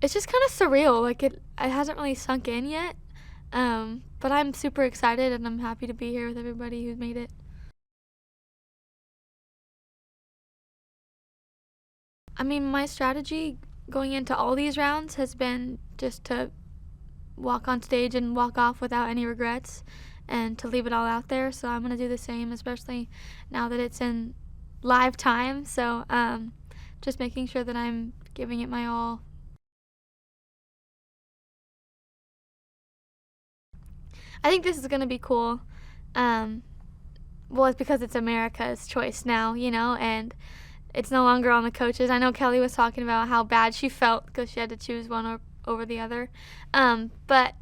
It's just kind of surreal. Like it hasn't really sunk in yet. But I'm super excited and I'm happy to be here with everybody who's made it. I mean, my strategy going into all these rounds has been just to walk on stage and walk off without any regrets and to leave it all out there. So I'm going to do the same, especially now that it's in live time. So just making sure that I'm giving it my all. I think this is going to be cool. Well, it's because it's America's choice now, and it's no longer on the coaches. I know Kelly was talking about how bad she felt because she had to choose one over the other. But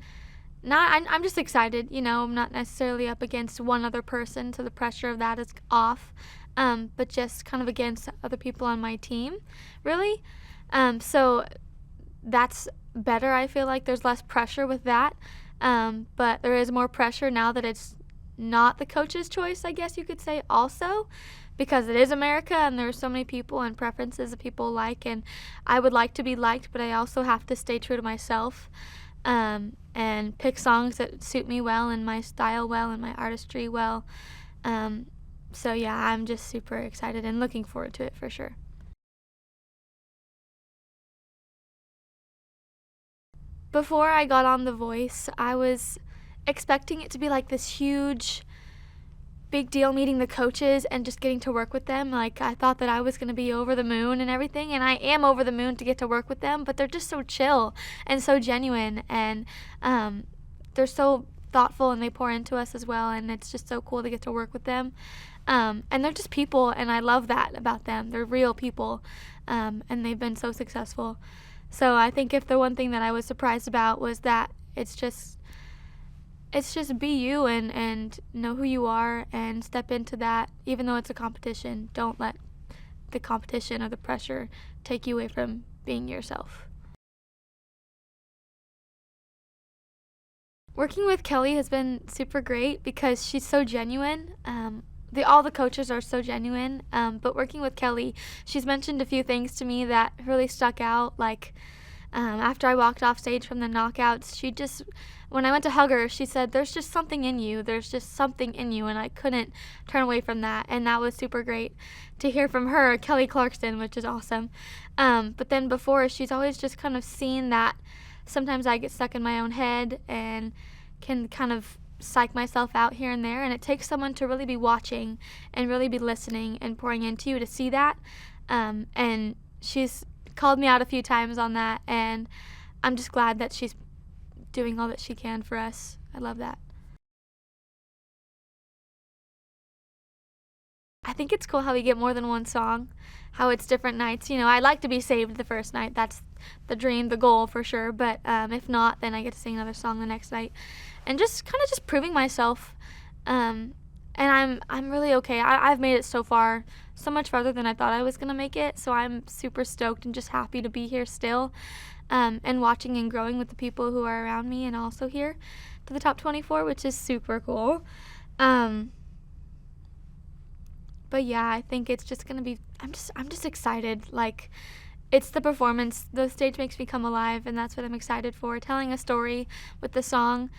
I'm just excited, I'm not necessarily up against one other person, so the pressure of that is off. But just kind of against other people on my team, really. So that's better. I feel like there's less pressure with that. But there is more pressure now that it's not the coach's choice, I guess you could say, also, because it is America and there are so many people and preferences that people like, and I would like to be liked, but I also have to stay true to myself and pick songs that suit me well and my style well and my artistry well. So yeah, I'm just super excited and looking forward to it for sure. Before I got on The Voice, I was expecting it to be like this huge big deal meeting the coaches and just getting to work with them. Like, I thought that I was going to be over the moon and everything, and I am over the moon to get to work with them, but they're just so chill and so genuine, and they're so thoughtful and they pour into us as well, and it's just so cool to get to work with them. And they're just people, and I love that about them. They're real people, and they've been so successful. So I think if the one thing that I was surprised about was that it's just be you and know who you are and step into that. Even though it's a competition, don't let the competition or the pressure take you away from being yourself. Working with Kelly has been super great because she's so genuine. All the coaches are so genuine, but working with Kelly, she's mentioned a few things to me that really stuck out. Like after I walked off stage from the knockouts, when I went to hug her, she said, "There's just something in you. There's just something in you," and I couldn't turn away from that, and that was super great to hear from her, Kelly Clarkson, which is awesome. But then before, she's always just kind of seen that sometimes I get stuck in my own head and can kind of psych myself out here and there, and it takes someone to really be watching and really be listening and pouring into you to see that. And she's called me out a few times on that, and I'm just glad that she's doing all that she can for us. I love that. I think it's cool how we get more than one song, how it's different nights. I'd like to be saved the first night. That's the dream, the goal for sure. But if not, then I get to sing another song the next night, and just kind of just proving myself. And I'm really okay. I've made it so far, so much farther than I thought I was gonna make it. So I'm super stoked and just happy to be here still, and watching and growing with the people who are around me and also here to the top 24, which is super cool. But yeah, I think it's just gonna be. I'm just excited. Like, it's the performance. The stage makes me come alive, and that's what I'm excited for. Telling a story with the song,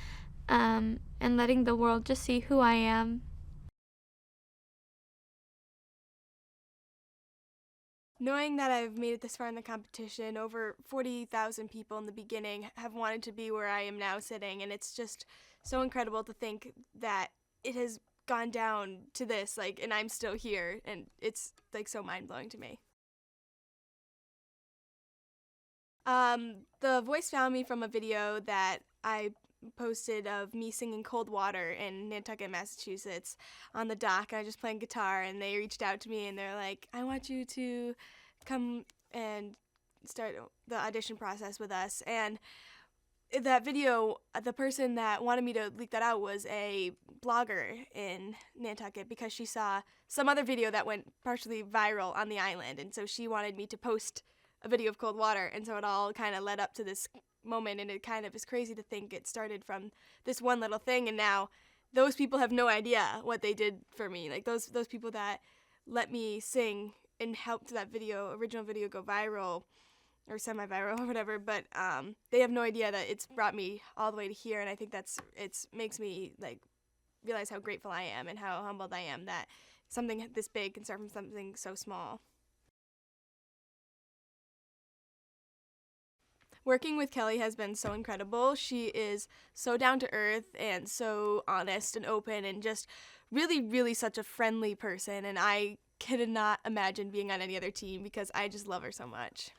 and letting the world just see who I am. Knowing that I've made it this far in the competition, over 40,000 people in the beginning have wanted to be where I am now sitting, and it's just so incredible to think that it has gone down to this, and I'm still here, and it's so mind-blowing to me. The Voice found me from a video that I posted of me singing Cold Water in Nantucket, Massachusetts on the dock. I was just playing guitar, and they reached out to me, and they're like, "I want you to come and start the audition process with us." And that video, the person that wanted me to leak that out was a blogger in Nantucket because she saw some other video that went partially viral on the island, and so she wanted me to post a video of Cold Water, and so it all kind of led up to this moment, and it kind of is crazy to think it started from this one little thing, and now those people have no idea what they did for me. Like, those people that let me sing and helped that original video go viral, or semi-viral or whatever, but they have no idea that it's brought me all the way to here, and I think it makes me like realize how grateful I am and how humbled I am that something this big can start from something so small. Working with Kelly has been so incredible. She is so down to earth and so honest and open and just really, really such a friendly person, and I could not imagine being on any other team because I just love her so much.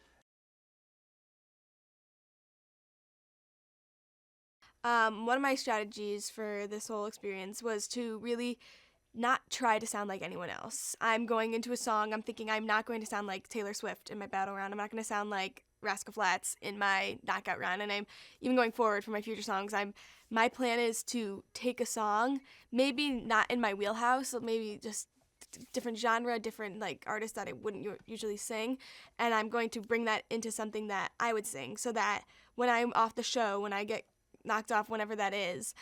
One of my strategies for this whole experience was to really not try to sound like anyone else. I'm going into a song, I'm thinking I'm not going to sound like Taylor Swift in my battle round. I'm not going to sound like Rascal Flatts in my knockout round. And I'm even going forward for my future songs. My plan is to take a song, maybe not in my wheelhouse, maybe just different genre, different like artists that I wouldn't usually sing, and I'm going to bring that into something that I would sing, so that when I'm off the show, when I get knocked off, whenever that is,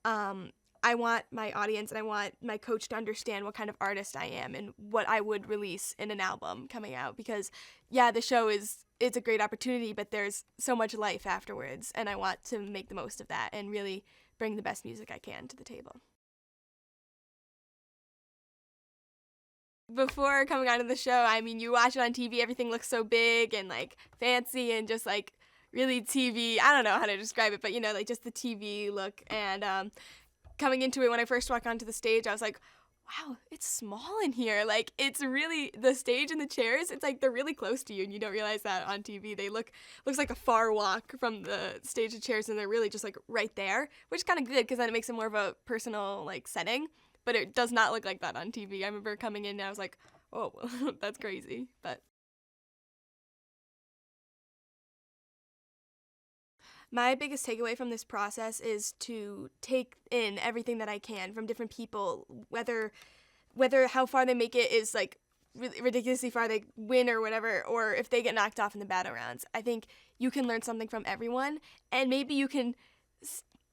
I want my audience and I want my coach to understand what kind of artist I am and what I would release in an album coming out. Because, yeah, the show it's a great opportunity, but there's so much life afterwards, and I want to make the most of that and really bring the best music I can to the table. Before coming onto the show, I mean, you watch it on TV, everything looks so big and, like, fancy and just, like, really TV. I don't know how to describe it, but, you know, like, just the TV look. And coming into it, when I first walked onto the stage, I was like, wow, it's small in here. Like, it's really, the stage and the chairs, it's like they're really close to you, and you don't realize that on TV. They looks like a far walk from the stage to chairs, and they're really just, like, right there, which is kind of good because then it makes it more of a personal, like, setting. But it does not look like that on TV. I remember coming in and I was like, oh, that's crazy. But my biggest takeaway from this process is to take in everything that I can from different people, whether how far they make it is like ridiculously far they win or whatever, or if they get knocked off in the battle rounds. I think you can learn something from everyone, and maybe you can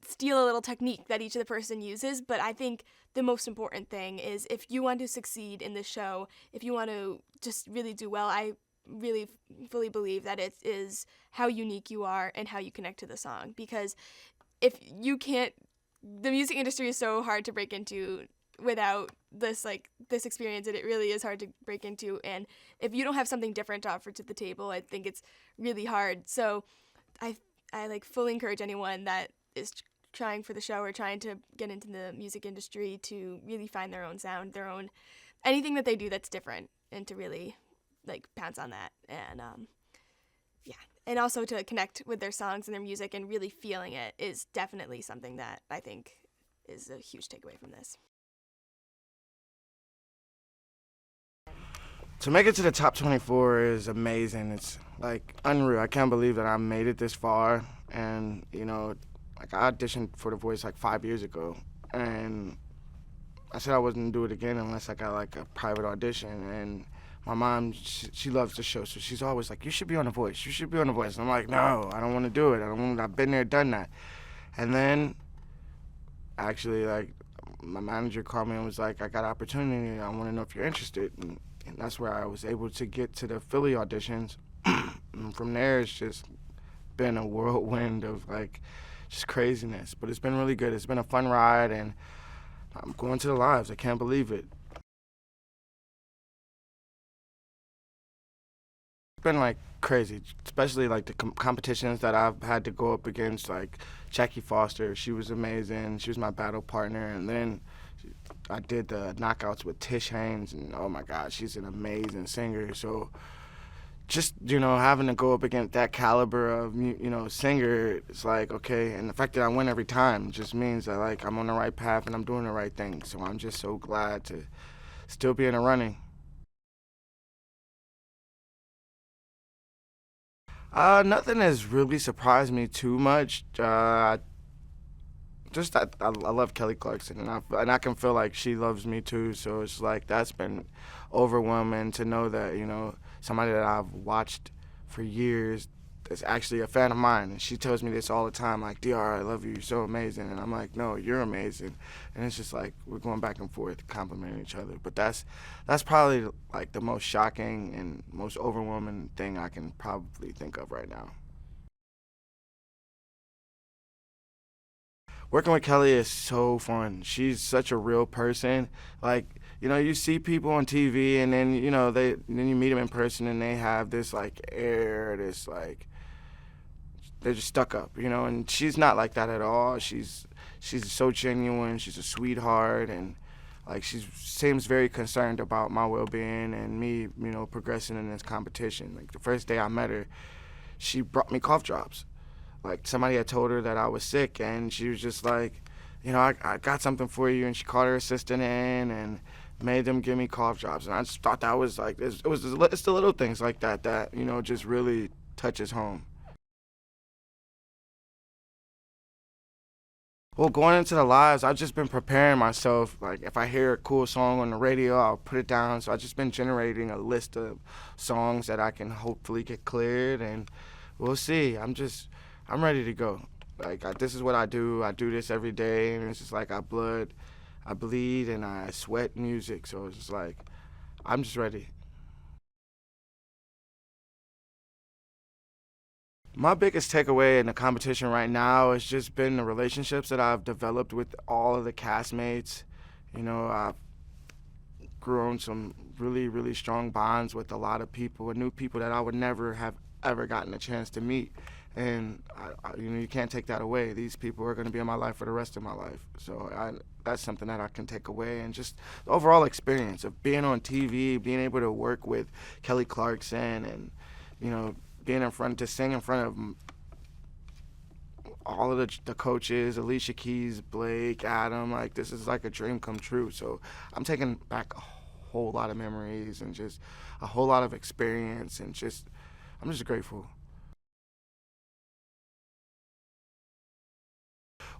steal a little technique that each of the person uses, but I think the most important thing is if you want to succeed in this show, if you want to just really do well, I really fully believe that it is how unique you are and how you connect to the song. Because if you can't, the music industry is so hard to break into without this experience, and it really is hard to break into, and if you don't have something different to offer to the table, I think it's really hard. So I like fully encourage anyone that is trying for the show or trying to get into the music industry to really find their own sound, their own anything that they do that's different, and to really like pounce on that. And and also to connect with their songs and their music and really feeling it is definitely something that I think is a huge takeaway from this. To make it to the top 24 is amazing. It's like unreal. I can't believe that I made it this far. And you know, like I auditioned for The Voice like 5 years ago, and I said I wasn't gonna do it again unless I got like a private audition. And my mom, she loves the show, so she's always like, "You should be on The Voice. You should be on The Voice." And I'm like, "No, I don't want to do it. I've been there, done that." And then, actually, like my manager called me and was like, "I got an opportunity. I want to know if you're interested." And that's where I was able to get to the Philly auditions. And from there, it's just been a whirlwind of like just craziness. But it's been really good. It's been a fun ride, and I'm going to the lives. I can't believe it. It's been like crazy, especially like the competitions that I've had to go up against. Like Jackie Foster, she was amazing. She was my battle partner, and then I did the knockouts with Tish, Haynes, and oh my God, she's an amazing singer. So just, you know, having to go up against that caliber of, you know, singer, it's like, okay, and the fact that I win every time just means that, like, I'm on the right path and I'm doing the right thing. So I'm just so glad to still be in the running. Nothing has really surprised me too much. Just I love Kelly Clarkson, and I can feel like she loves me too. So it's like that's been overwhelming to know that, you know, somebody that I've watched for years that's actually a fan of mine, and she tells me this all the time, like, DR, I love you, you're so amazing. And I'm like, no, you're amazing. And it's just like we're going back and forth complimenting each other. But that's probably like the most shocking and most overwhelming thing I can probably think of right now. Working with Kelly is so fun. She's such a real person. Like, you know, you see people on TV, and then, you know, then you meet them in person, and they have this like air, this like they're just stuck up, you know. And she's not like that at all. She's so genuine. She's a sweetheart, and like she seems very concerned about my well-being and me, you know, progressing in this competition. Like the first day I met her, she brought me cough drops. Like somebody had told her that I was sick, and she was just like, you know, I got something for you. And she called her assistant in and made them give me cough drops. And I just thought that was like, it's the little things like that, you know, just really touches home. Well, going into the lives, I've just been preparing myself. Like, if I hear a cool song on the radio, I'll put it down. So I've just been generating a list of songs that I can hopefully get cleared, and we'll see. I'm ready to go. Like, this is what I do. I do this every day, and it's just like I bleed, and I sweat music. So it's just like, I'm just ready. My biggest takeaway in the competition right now has just been the relationships that I've developed with all of the castmates. You know, I've grown some really, really strong bonds with a lot of people and new people that I would never have ever gotten a chance to meet. And, you know, you can't take that away. These people are going to be in my life for the rest of my life. So that's something that I can take away. And just the overall experience of being on TV, being able to work with Kelly Clarkson and, you know, being to sing in front of all of the coaches, Alicia Keys, Blake, Adam, like this is like a dream come true. So I'm taking back a whole lot of memories and just a whole lot of experience, and I'm just grateful.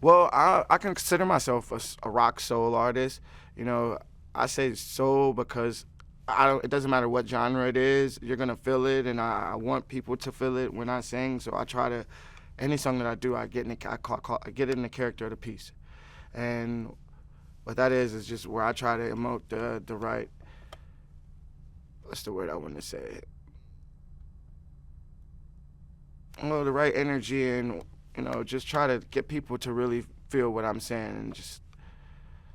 Well, I consider myself a rock soul artist. You know, I say soul because it doesn't matter what genre it is, you're gonna feel it, and I want people to feel it when I sing. So I try to, any song that I do, I get I get it in the character of the piece, and what that is just where I try to emote the right, what's the word I want to say? Well, the right energy, and you know, just try to get people to really feel what I'm saying, and just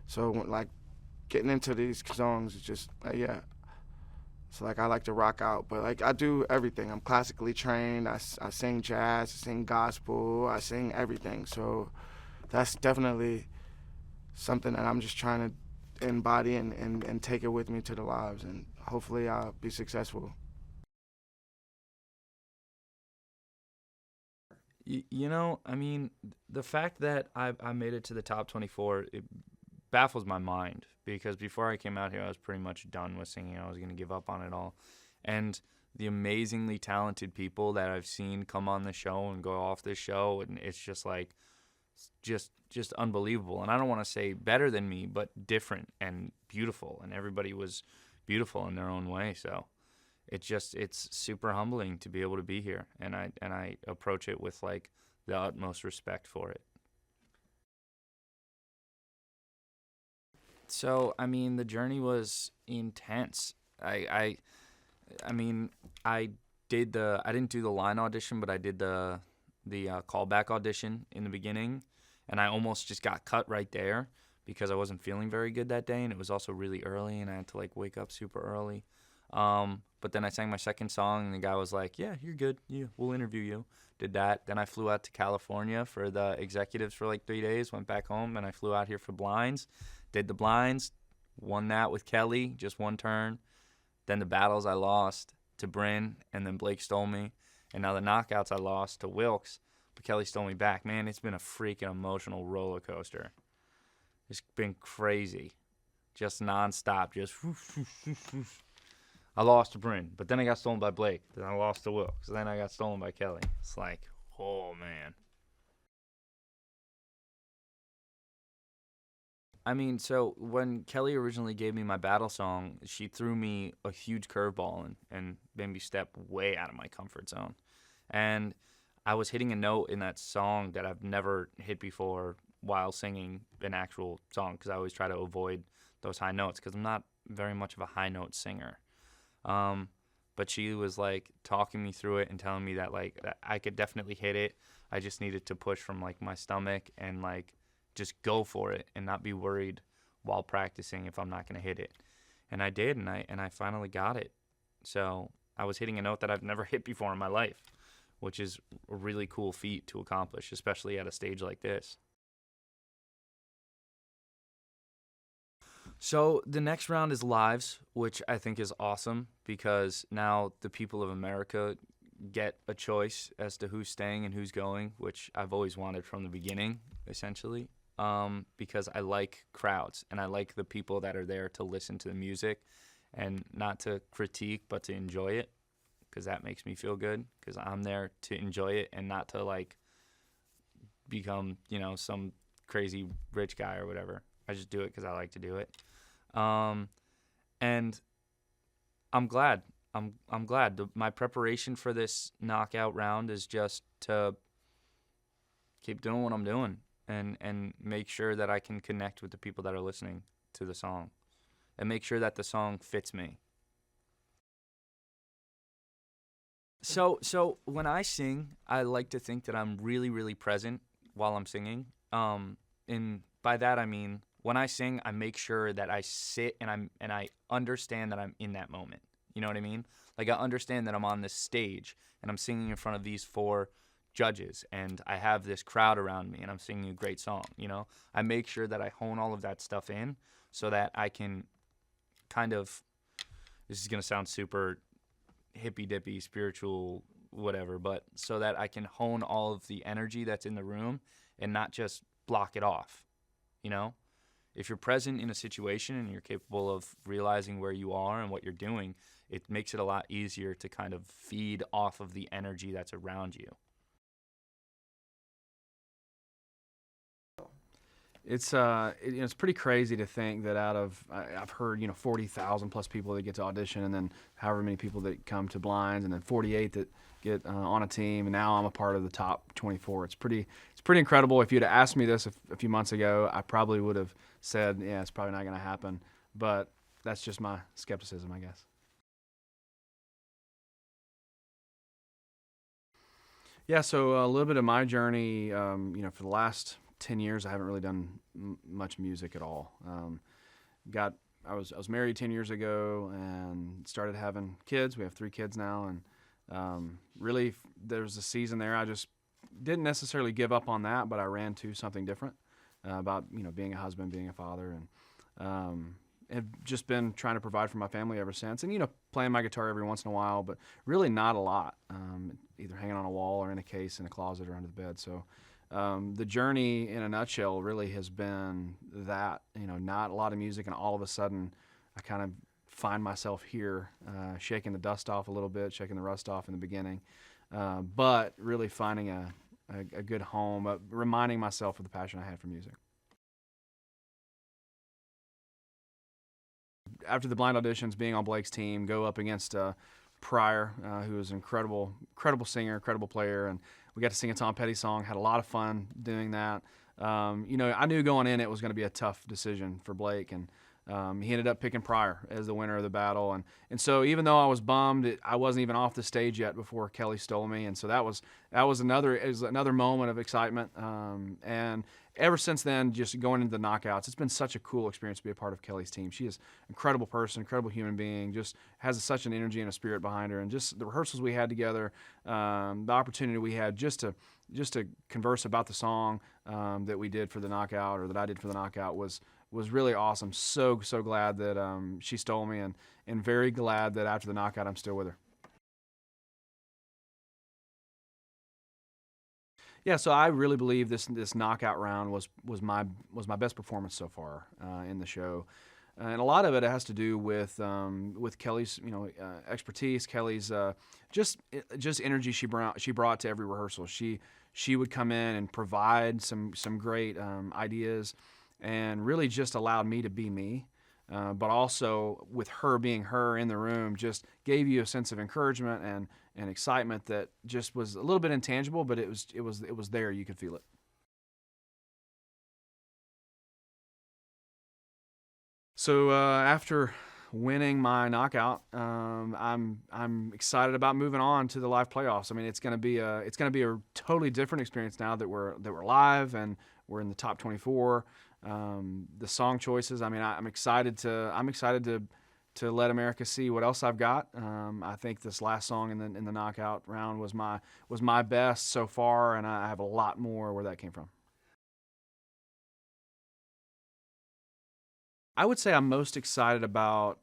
so like getting into these songs is just yeah. So, like, I like to rock out, but, like, I do everything. I'm classically trained. I sing jazz, I sing gospel, I sing everything. So that's definitely something that I'm just trying to embody and take it with me to the lives, and hopefully I'll be successful. You know, I mean, the fact that I made it to the top 24, it baffles my mind, because before I came out here, I was pretty much done with singing. I was going to give up on it all. And the amazingly talented people that I've seen come on the show and go off this show, and it's just like, just unbelievable. And I don't want to say better than me, but different and beautiful. And everybody was beautiful in their own way. So it's super humbling to be able to be here. And I approach it with like the utmost respect for it. So, I mean, the journey was intense. I mean, I didn't do the line audition, but I did the callback audition in the beginning, and I almost just got cut right there because I wasn't feeling very good that day, and it was also really early, and I had to like wake up super early. But then I sang my second song, and the guy was like, "Yeah, you're good. Yeah, we'll interview you." Did that. Then I flew out to California for the executives for like 3 days. Went back home, and I flew out here for blinds. Did the blinds, won that with Kelly, just one turn. Then the battles I lost to Brynn, and then Blake stole me. And now the knockouts I lost to Wilkes, but Kelly stole me back. Man, it's been a freaking emotional roller coaster. It's been crazy. Just nonstop. Just I lost to Brynn, but then I got stolen by Blake. Then I lost to Wilkes. Then I got stolen by Kelly. It's like, oh, man. I mean, so when Kelly originally gave me my battle song, she threw me a huge curveball and made me step way out of my comfort zone. And I was hitting a note in that song that I've never hit before while singing an actual song, because I always try to avoid those high notes because I'm not very much of a high note singer. But she was like talking me through it and telling me that like that I could definitely hit it. I just needed to push from like my stomach and like just go for it and not be worried while practicing if I'm not going to hit it. And I did, and I finally got it. So I was hitting a note that I've never hit before in my life, which is a really cool feat to accomplish, especially at a stage like this. So the next round is lives, which I think is awesome because now the people of America get a choice as to who's staying and who's going, which I've always wanted from the beginning, essentially, because I like crowds and I like the people that are there to listen to the music and not to critique but to enjoy it, because that makes me feel good because I'm there to enjoy it and not to like become, some crazy rich guy or whatever. I just do it because I like to do it. And I'm glad. I'm glad. My preparation for this knockout round is just to keep doing what I'm doing and make sure that I can connect with the people that are listening to the song and make sure that the song fits me. So when I sing, I like to think that I'm really, really present while I'm singing. And by that I mean, when I sing, I make sure that I sit and I understand that I'm in that moment. You know what I mean? Like I understand that I'm on this stage and I'm singing in front of these 4 judges and I have this crowd around me and I'm singing a great song, I make sure that I hone all of that stuff in so that I can kind of, this is going to sound super hippy-dippy, spiritual, whatever, but so that I can hone all of the energy that's in the room and not just block it off, If you're present in a situation and you're capable of realizing where you are and what you're doing, it makes it a lot easier to kind of feed off of the energy that's around you. It's pretty crazy to think that out of I've heard 40,000 plus people that get to audition, and then however many people that come to blinds, and then 48 that get on a team, and now I'm a part of the top 24. It's pretty incredible. If you'd have asked me this a few months ago, I probably would have said, yeah, it's probably not going to happen. But that's just my skepticism, I guess. Yeah, so a little bit of my journey, for the last 10 years, I haven't really done much music at all. I was married 10 years ago and started having kids. We have 3 kids now, and really there was a season there I just didn't necessarily give up on that, but I ran to something different about being a husband, being a father, and have just been trying to provide for my family ever since. And playing my guitar every once in a while, but really not a lot. Either hanging on a wall or in a case in a closet or under the bed. So. The journey in a nutshell really has been that, not a lot of music, and all of a sudden I kind of find myself here, shaking the dust off a little bit, shaking the rust off in the beginning, but really finding a good home, reminding myself of the passion I had for music. After the blind auditions, being on Blake's team, go up against Pryor, who is an incredible singer, incredible player, and we got to sing a Tom Petty song, had a lot of fun doing that. I knew going in it was going to be a tough decision for Blake, and he ended up picking Pryor as the winner of the battle. And so even though I was bummed, I wasn't even off the stage yet before Kelly stole me, and so that was another moment of excitement. And ever since then, just going into the knockouts, it's been such a cool experience to be a part of Kelly's team. She is an incredible person, incredible human being, just has such an energy and a spirit behind her. And just the rehearsals we had together, the opportunity we had just to converse about the song that we did for the knockout, or that I did for the knockout, was really awesome. So glad that she stole me, and very glad that after the knockout I'm still with her. Yeah, so I really believe this knockout round was my best performance so far in the show, and a lot of it has to do with Kelly's expertise, Kelly's just energy she brought to every rehearsal. She would come in and provide some great ideas, and really just allowed me to be me. But also with her being her in the room, just gave you a sense of encouragement and excitement that just was a little bit intangible, but it was there. You could feel it. So after winning my knockout, I'm excited about moving on to the live playoffs. I mean, it's gonna be a totally different experience now that we're live and we're in the top 24. The song choices. I mean, I'm excited to let America see what else I've got. I think this last song in the knockout round was my best so far, and I have a lot more where that came from. I would say I'm most excited about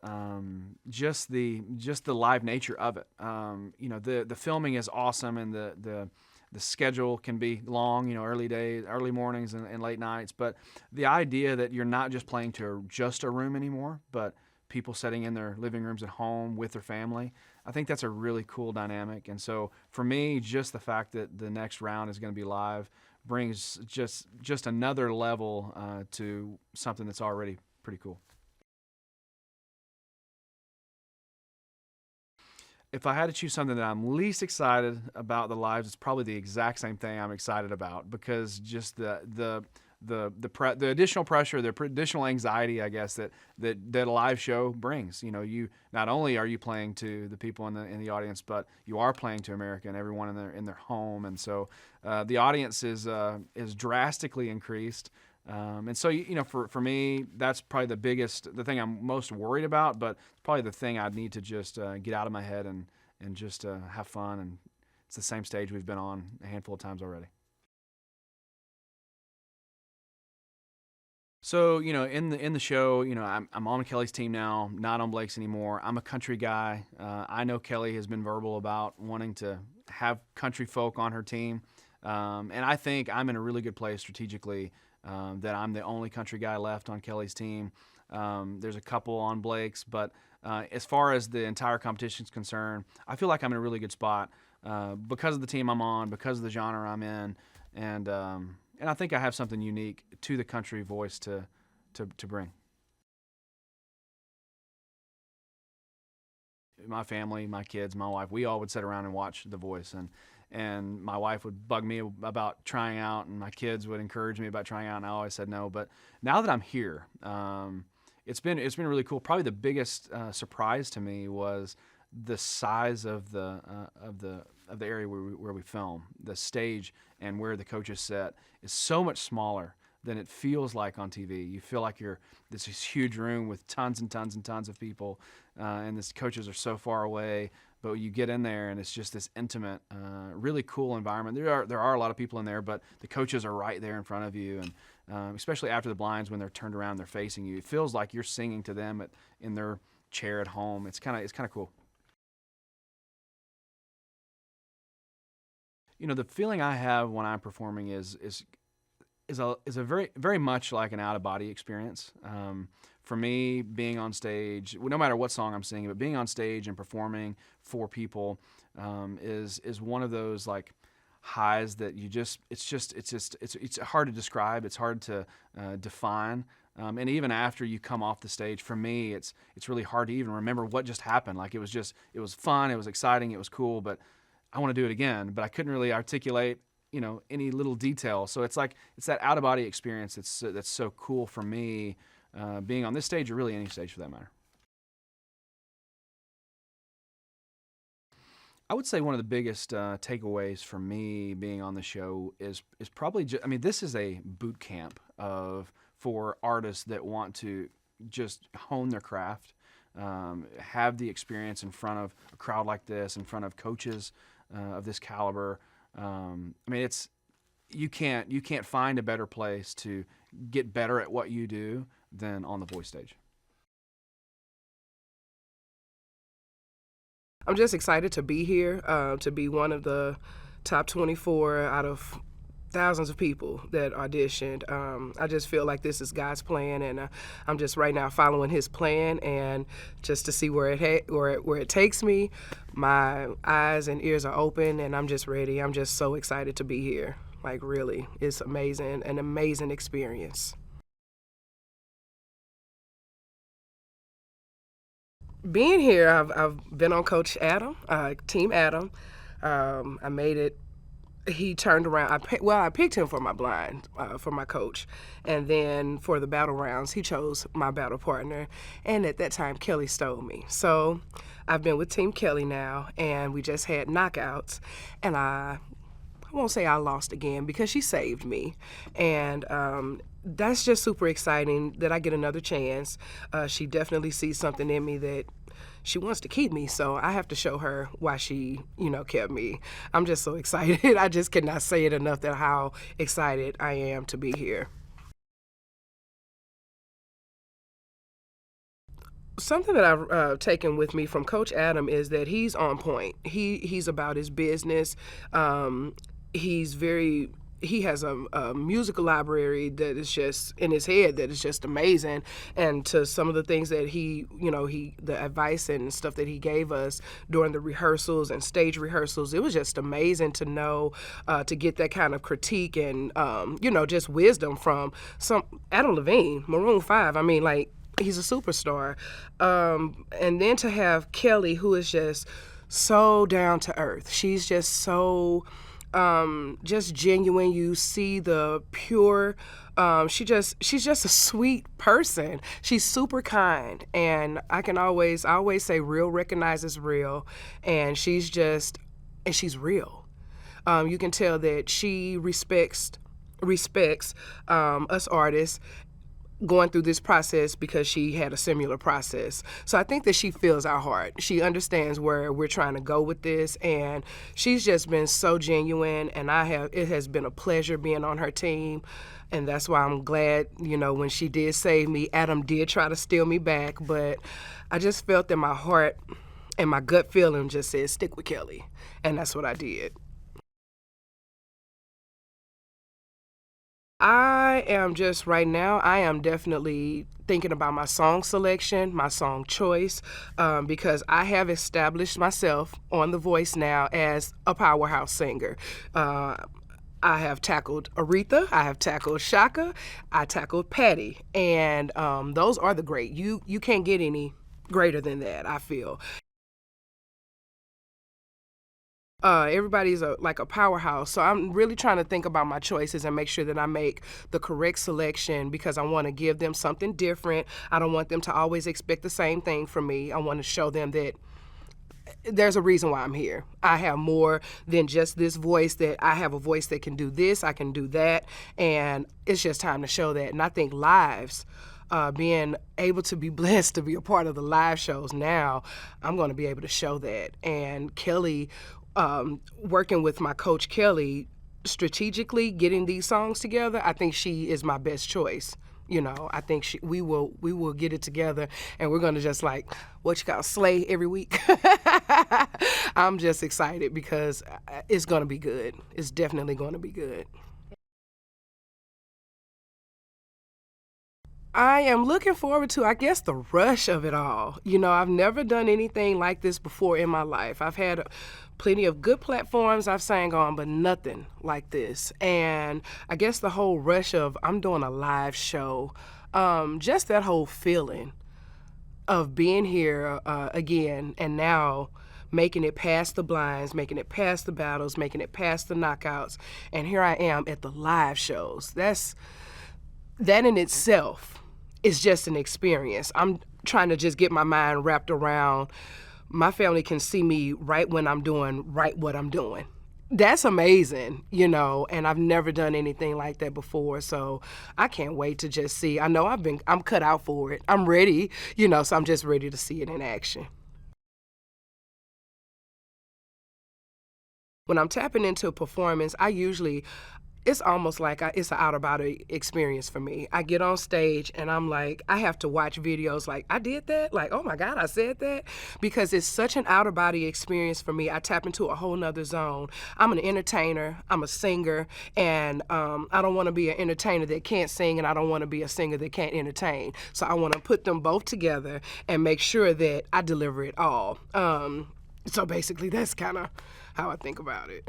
just the live nature of it. The filming is awesome, and the schedule can be long. Early mornings and late nights. But the idea that you're not just playing to just a room anymore, but people sitting in their living rooms at home with their family, I think that's a really cool dynamic. And so for me, just the fact that the next round is going to be live brings just another level to something that's already pretty cool. If I had to choose something that I'm least excited about the lives, it's probably the exact same thing I'm excited about, because just the additional pressure, the additional anxiety, I guess, that a live show brings. You not only are you playing to the people in the audience, but you are playing to America and everyone in their home, and so the audience is drastically increased. And so, for me, that's probably the thing I'm most worried about, but it's probably the thing I'd need to just get out of my head and just have fun. And it's the same stage we've been on a handful of times already. So, in the show, I'm on Kelly's team now, not on Blake's anymore. I'm a country guy. I know Kelly has been verbal about wanting to have country folk on her team. And I think I'm in a really good place strategically, that I'm the only country guy left on Kelly's team. There's a couple on Blake's, but as far as the entire competition is concerned, I feel like I'm in a really good spot because of the team I'm on, because of the genre I'm in, and I think I have something unique to the country voice to bring. My family, my kids, my wife, we all would sit around and watch The Voice, and my wife would bug me about trying out, and my kids would encourage me about trying out, and I always said no. But now that I'm here, it's been really cool. Probably the biggest surprise to me was the size of the area where we film. The stage and where the coaches sit is so much smaller than it feels like on TV. You feel like you're this huge room with tons and tons and tons of people, and the coaches are so far away. But you get in there, and it's just this intimate, really cool environment. There are a lot of people in there, but the coaches are right there in front of you, and especially after the blinds, when they're turned around, they're facing you. It feels like you're singing to them in their chair at home. It's kind of cool. The feeling I have when I'm performing is a very, very much like an out-of-body experience. For me, being on stage, no matter what song I'm singing, but being on stage and performing for people is one of those like highs that it's hard to describe. It's hard to define. And even after you come off the stage, for me, it's really hard to even remember what just happened. Like it was fun, it was exciting, it was cool, but I want to do it again. But I couldn't really articulate any little detail. So it's that out-of-body experience that's so cool for me, being on this stage, or really any stage for that matter. I would say one of the biggest takeaways for me being on the show is probably this is a boot camp for artists that want to just hone their craft, have the experience in front of a crowd like this, in front of coaches of this caliber. You can't find a better place to get better at what you do than on the Voice stage. I'm just excited to be here, to be one of the top 24 out of thousands of people that auditioned. I just feel like this is God's plan, and I'm just right now following His plan, and just to see where it takes me. My eyes and ears are open, and I'm just ready. I'm just so excited to be here. Like really, it's amazing, an amazing experience. Being here, I've been on Coach Adam, Team Adam. I made it. He turned around. I picked him for my blind, for my coach, and then for the battle rounds, he chose my battle partner. And at that time, Kelly stole me. So I've been with Team Kelly now, and we just had knockouts, and I won't say I lost again because she saved me, and that's just super exciting that I get another chance. She definitely sees something in me that she wants to keep me, so I have to show her why she, kept me. I'm just so excited. I just cannot say it enough that how excited I am to be here. Something that I've taken with me from Coach Adam is that he's on point. He's about his business. He has a musical library that is just in his head that is just amazing. And to some of the things that the advice and stuff that he gave us during the rehearsals and stage rehearsals, it was just amazing to know, to get that kind of critique and, just wisdom from Adam Levine, Maroon 5. I mean, like, he's a superstar. And then to have Kelly, who is just so down to earth. She's just so just genuine. You see the pure, she's just a sweet person. She's super kind, and I always say real recognizes real, and she's real. You can tell that she respects us artists going through this process because she had a similar process. So I think that she feels our heart. She understands where we're trying to go with this, and she's just been so genuine, and it has been a pleasure being on her team, and that's why I'm glad, when she did save me. Adam did try to steal me back, but I just felt that my heart and my gut feeling just said stick with Kelly, and that's what I did. I am definitely thinking about my song selection, my song choice, because I have established myself on The Voice now as a powerhouse singer. I have tackled Aretha, I have tackled Shaka, I tackled Patty, and those are the great. You can't get any greater than that, I feel. Everybody's like a powerhouse, so I'm really trying to think about my choices and make sure that I make the correct selection because I want to give them something different. I don't want them to always expect the same thing from me. I want to show them that there's a reason why I'm here. I have more than just this voice, that I have a voice that can do this, I can do that, and it's just time to show that. And I think lives, being able to be blessed to be a part of the live shows now, I'm going to be able to show that. And Kelly, working with my coach Kelly, strategically getting these songs together, I think she is my best choice. I think we will get it together, and we're gonna just slay every week. I'm just excited because it's gonna be good. It's definitely gonna be good. I am looking forward to, I guess, the rush of it all. I've never done anything like this before in my life. I've had plenty of good platforms I've sang on, but nothing like this. And I guess the whole rush of I'm doing a live show, just that whole feeling of being here again, and now making it past the blinds, making it past the battles, making it past the knockouts, and here I am at the live shows. That in itself is just an experience. I'm trying to just get my mind wrapped around my family can see me right when I'm doing right what I'm doing. That's amazing, and I've never done anything like that before, so I can't wait to just see. I know I'm cut out for it. I'm ready, so I'm just ready to see it in action. When I'm tapping into a performance, it's almost like it's an out-of-body experience for me. I get on stage and I'm like, I have to watch videos like, I did that? Like, oh my God, I said that? Because it's such an out-of-body experience for me. I tap into a whole nother zone. I'm an entertainer, I'm a singer, and I don't want to be an entertainer that can't sing, and I don't want to be a singer that can't entertain. So I want to put them both together and make sure that I deliver it all. So basically, that's kind of how I think about it.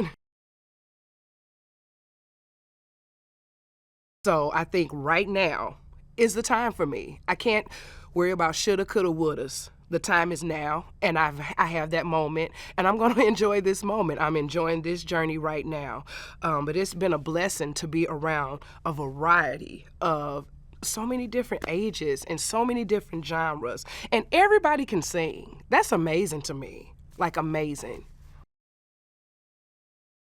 So I think right now is the time for me. I can't worry about shoulda, coulda, wouldas. the time is now, and I have that moment, and I'm going to enjoy this moment. I'm enjoying this journey right now. But it's been a blessing to be around a variety of so many different ages and so many different genres, and everybody can sing. That's amazing to me, like amazing.